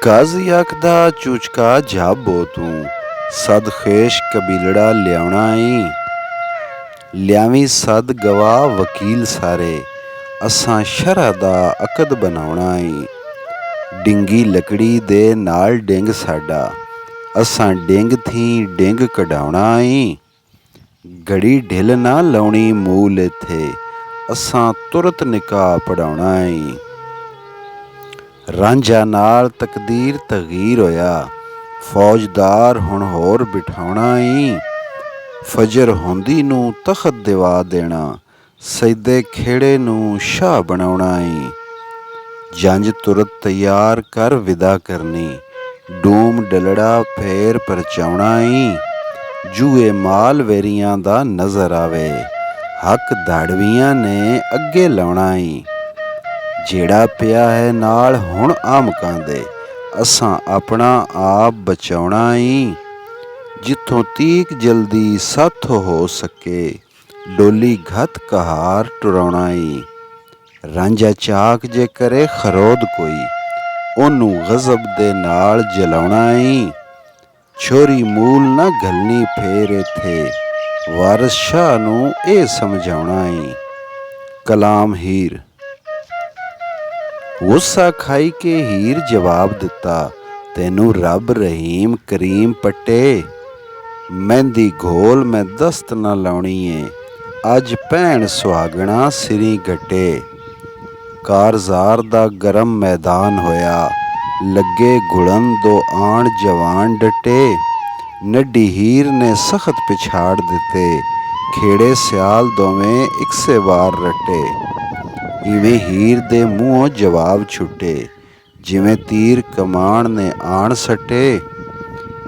Cause ਆਖਦਾ ਚੂਚਕਾ ਜਾਬੋ ਤੂੰ, ਸਦ ਖੇਸ਼ ਕਬੀਲੜਾ ਲਿਆਉਣਾ ਈ। ਲਿਆਵੀਂ ਸਦ ਗਵਾਹ ਵਕੀਲ ਸਾਰੇ, ਅਸਾਂ ਸ਼ਰ੍ਹਾ ਦਾ ਅਕਦ ਬਣਾਉਣਾ ਈ। ਡਿੰਗੀ ਲੱਕੜੀ ਦੇ ਨਾਲ ਡਿੰਗ ਸਾਡਾ, ਅਸਾਂ ਡਿੰਗ ਥੀ ਡਿੰਗ ਕਢਾਉਣਾ ਈ। ਘੜੀ ਢਿੱਲ ਨਾ ਲਾਉਣੀ ਮੂਲ ਇੱਥੇ, ਅਸਾਂ ਤੁਰਤ ਨਿਕਾਹ ਪੜ੍ਹਾਉਣਾ ਈ। ਰਾਂਝਾ ਨਾਲ ਤਕਦੀਰ ਤਗੀਰ ਹੋਇਆ, ਫੌਜਦਾਰ ਹੁਣ ਹੋਰ ਬਿਠਾਉਣਾ ਈ। ਫਜਰ ਹੁੰਦੀ ਨੂੰ ਤਖ਼ਤ ਦਿਵਾ ਦੇਣਾ, ਸੈਦੇ ਖੇੜੇ ਨੂੰ ਸ਼ਾਹ ਬਣਾਉਣਾ ਈ। ਜੰਝ ਤੁਰਤ ਤਿਆਰ ਕਰ ਵਿਦਾ ਕਰਨੀ, ਡੂਮ ਡਲੜਾ ਫੇਰ ਪਰਚਾਉਣਾ ਈ। ਜੂਏ ਮਾਲ ਵੇਰੀਆਂ ਦਾ ਨਜ਼ਰ ਆਵੇ, ਹੱਕ ਦਾੜਵੀਆਂ ਨੇ ਅੱਗੇ ਲਾਉਣਾ ਈ। ਜਿਹੜਾ ਪਿਆ ਹੈ ਨਾਲ ਹੁਣ ਆਮਕਾਂ ਦੇ, ਅਸਾਂ ਆਪਣਾ ਆਪ ਬਚਾਉਣਾ ਈ। ਜਿੱਥੋਂ ਤੀਕ ਜਲਦੀ ਸਾਥੋਂ ਹੋ ਸਕੇ, ਡੋਲੀ ਘਤ ਕਹਾਰ ਟੁਰਾਉਣਾ ਈ। ਰਾਂਝਾ ਚਾਕ ਜੇ ਕਰੇ ਖਰੋਦ ਕੋਈ, ਉਹਨੂੰ ਗਜ਼ਬ ਦੇ ਨਾਲ ਜਲਾਉਣਾ ਈ। ਛੋਰੀ ਮੂਲ ਨਾ ਘੱਲਣੀ ਫੇਰ ਇੱਥੇ, ਵਾਰਸ ਸ਼ਾਹ ਨੂੰ ਇਹ ਸਮਝਾਉਣਾ ਈ। ਕਲਾਮ ਹੀਰ। ਗੁੱਸਾ ਖਾਈ ਕੇ ਹੀਰ ਜਵਾਬ ਦਿੱਤਾ, ਤੈਨੂੰ ਰੱਬ ਰਹੀਮ ਕਰੀਮ ਪੱਟੇ। ਮਹਿੰਦੀ ਘੋਲ ਮੈਂ ਦਸਤ ਨਾ ਲਾਉਣੀ ਏ, ਅੱਜ ਭੈਣ ਸੁਹਾਗਣਾ ਸਿਰੀ ਗੱਟੇ। ਕਾਰਜ਼ਾਰ ਦਾ ਗਰਮ ਮੈਦਾਨ ਹੋਇਆ, ਲੱਗੇ ਘੁਲਣ ਦੋ ਆਣ ਜਵਾਨ ਡਟੇ। ਨੱਢੀ ਹੀਰ ਨੇ ਸਖਤ ਪਿਛਾੜ ਦਿੱਤੇ, ਖੇੜੇ ਸਿਆਲ ਦੋਵੇਂ ਇਕਸੇ ਵਾਰ ਰੱਟੇ। ਇਵੇਂ ਹੀਰ ਦੇ ਮੂੰਹੋਂ ਜਵਾਬ ਛੁੱਟੇ, ਜਿਵੇਂ ਤੀਰ ਕਮਾਣ ਨੇ ਆਣ ਸੱਟੇ।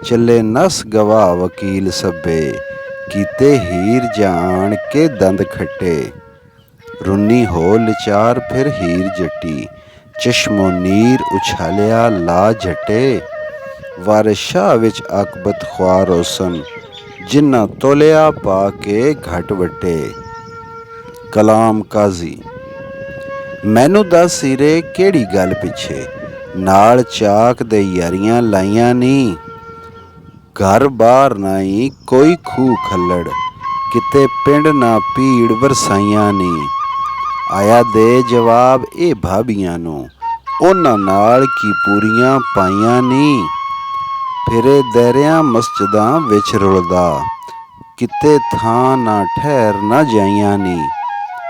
ਚੱਲੇ ਨਸ ਗਵਾਹ ਵਕੀਲ ਸਭੇ, ਕੀਤੇ ਹੀਰ ਜਾਣ ਕੇ ਦੰਦ ਖੱਟੇ। ਰੁੰਨੀ ਹੋ ਲਿਚਾਰ ਫਿਰ ਹੀਰ ਜੱਟੀ, ਚਸ਼ਮੋ ਨੀਰ ਉਛਾਲਿਆ ਲਾ ਜੱਟੇ। ਵਾਰਿਸ ਸ਼ਾਹ ਵਿੱਚ ਆਕਬਤ ਖੁਆਰ ਹੋਸਨ, ਜਿਨ੍ਹਾਂ ਤੋਲਿਆ ਪਾ ਕੇ ਘਟ ਵੱਟੇ। ਕਲਾਮ ਕਾਜ਼ੀ। ਮੈਨੂੰ ਦੱਸ ਹੀਰੇ ਕਿਹੜੀ ਗੱਲ ਪਿੱਛੇ, ਨਾਲ ਚਾਕ ਦੇ ਯਾਰੀਆਂ ਲਾਈਆਂ ਨੀ। ਘਰ ਬਾਰ ਨਾਈ ਕੋਈ ਖੂਹ ਖੱਲੜ, ਕਿਤੇ ਪਿੰਡ ਨਾ ਭੀੜ ਵਰਸਾਈਆਂ ਨੀ। ਆਇਆ ਦੇ ਜਵਾਬ ਇਹ ਭਾਬੀਆਂ ਨੂੰ, ਉਹਨਾਂ ਨਾਲ ਕੀ ਪੂਰੀਆਂ ਪਾਈਆਂ ਨੀ। ਫਿਰੇ ਦਾਇਰਿਆਂ ਮਸਜਿਦਾਂ ਵਿੱਚ ਰੁਲਦਾ, ਕਿਤੇ ਥਾਂ ਨਾ ਠਹਿਰ ਨਾ ਜਾਈਆਂ ਨੀ।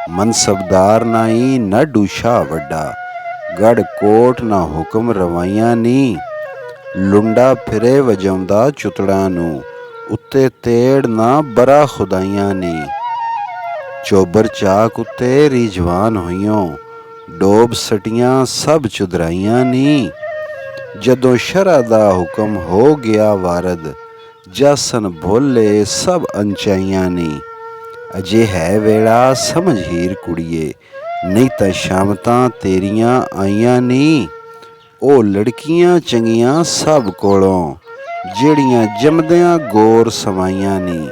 ਮਨਸਬਦਾਰ ਨਾਈ ਨਾਢੂ ਸ਼ਾਹ ਵੱਡਾ, ਗੜ੍ਹ ਕੋਟ ਨਾ ਹੁਕਮ ਰਵਾਈਆਂ ਨੀ। ਲੁੰਡਾ ਫਿਰੇ ਵਜਾਉਂਦਾ ਚੁਤੜਾਂ ਨੂੰ, ਉੱਤੇ ਤੇੜ ਨਾ ਬਰਾ ਖੁਦਾਈਆਂ ਨੀ। ਚੋਬਰ ਚਾਕ ਉੱਤੇ ਰਿਜਵਾਨ ਹੋਈਓ, ਡੋਬ ਸਟੀਆਂ ਸਭ ਚੁਦਰਾਈਆਂ ਨੀ। ਜਦੋਂ ਸ਼ਰ੍ਹਾ ਦਾ ਹੁਕਮ ਹੋ ਗਿਆ ਵਾਰਦ, ਜਾਸਨ ਭੋਲੇ ਸਭ ਅੰਚਾਈਆਂ ਨੀ। ਅਜੇ ਹੈ ਵੇਲਾ ਸਮਝ ਹੀਰ ਕੁੜੀਏ, ਨਹੀਂ ਤਾਂ ਸ਼ਾਮਤਾਂ ਤੇਰੀਆਂ ਆਈਆਂ ਨੀ। ਉਹ ਲੜਕੀਆਂ ਚੰਗੀਆਂ ਸਭ ਕੋਲੋਂ, ਜਿਹੜੀਆਂ ਜੰਮਦਿਆਂ ਗੌਰ ਸਮਾਈਆਂ ਨੀ।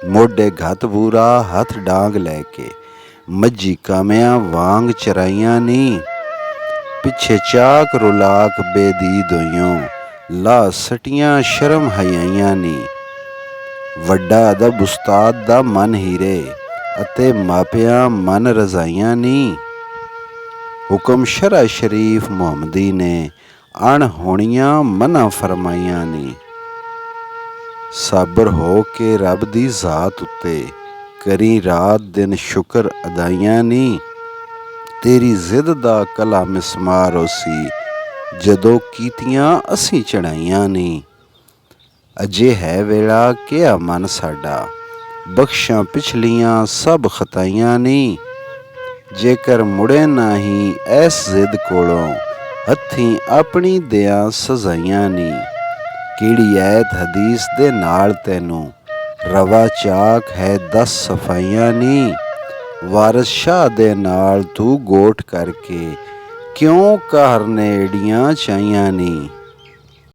ਮੋਢੇ ਘਤ ਬੂਰਾ ਹੱਥ ਡਾਂਗ ਲੈ ਕੇ, ਮੱਝੀ ਕਾਮਿਆਂ ਵਾਂਗ ਚਰਾਈਆਂ ਨੀ। ਪਿੱਛੇ ਚਾਕ ਰੁਲਾਕ ਬੇਦੀਦ ਹੋਈਓ, ਲਾ ਸਟੀਆਂ ਸ਼ਰਮ ਹਯਾਈਆਂ ਨੀ। ਵੱਡਾ ਅਦਬ ਉਸਤਾਦ ਦਾ ਮਨ ਹੀਰੇ, ਅਤੇ ਮਾਪਿਆਂ ਮਨ ਰਜ਼ਾਈਆਂ ਨੀ। ਹੁਕਮ ਸ਼ਰ੍ਹਾ ਸ਼ਰੀਫ ਮੁਹੰਮਦੀ ਨੇ, ਅਣਹੋਣੀਆਂ ਮਨ੍ਹਾ ਫਰਮਾਈਆਂ ਨੀ। ਸਾਬਰ ਹੋ ਕੇ ਰੱਬ ਦੀ ਜ਼ਾਤ ਉੱਤੇ, ਕਰੀ ਰਾਤ ਦਿਨ ਸ਼ੁਕਰ ਅਦਾਈਆਂ ਨੀ। ਤੇਰੀ ਜ਼ਿੱਦ ਦਾ ਕਲਾ ਮਿਸਮਾਰ ਹੋਸੀ, ਜਦੋਂ ਕੀਤੀਆਂ ਅਸੀਂ ਚੜ੍ਹਾਈਆਂ ਨੀ। ਅਜੇ ਹੈ ਵੇਲਾ ਕਿਹਾ ਮਨ ਸਾਡਾ, ਬਖਸ਼ਾਂ ਪਿਛਲੀਆਂ ਸਭ ਖਤਾਈਆਂ ਨੀ। ਜੇਕਰ ਮੁੜੇ ਨਾਹੀਂ ਐਸ ਜ਼ਿੱਦ ਕੋਲੋਂ, ਹੱਥੀਂ ਆਪਣੀ ਦਿਆਂ ਸਜ਼ਾਈਆਂ ਨੀ। ਕਿਹੜੀ ਐਤ ਹਦੀਸ ਦੇ ਨਾਲ ਤੈਨੂੰ, ਰਵਾ ਚਾਕ ਹੈ 10 ਸਫਾਈਆਂ ਨੀ। ਵਾਰਿਸ ਸ਼ਾਹ ਦੇ ਨਾਲ ਤੂੰ ਗੋਠ ਕਰਕੇ, ਕਿਉਂ ਕਾਹਰ ਨੇ ਏਡੀਆਂ ਚਾਈਆਂ ਨੀ।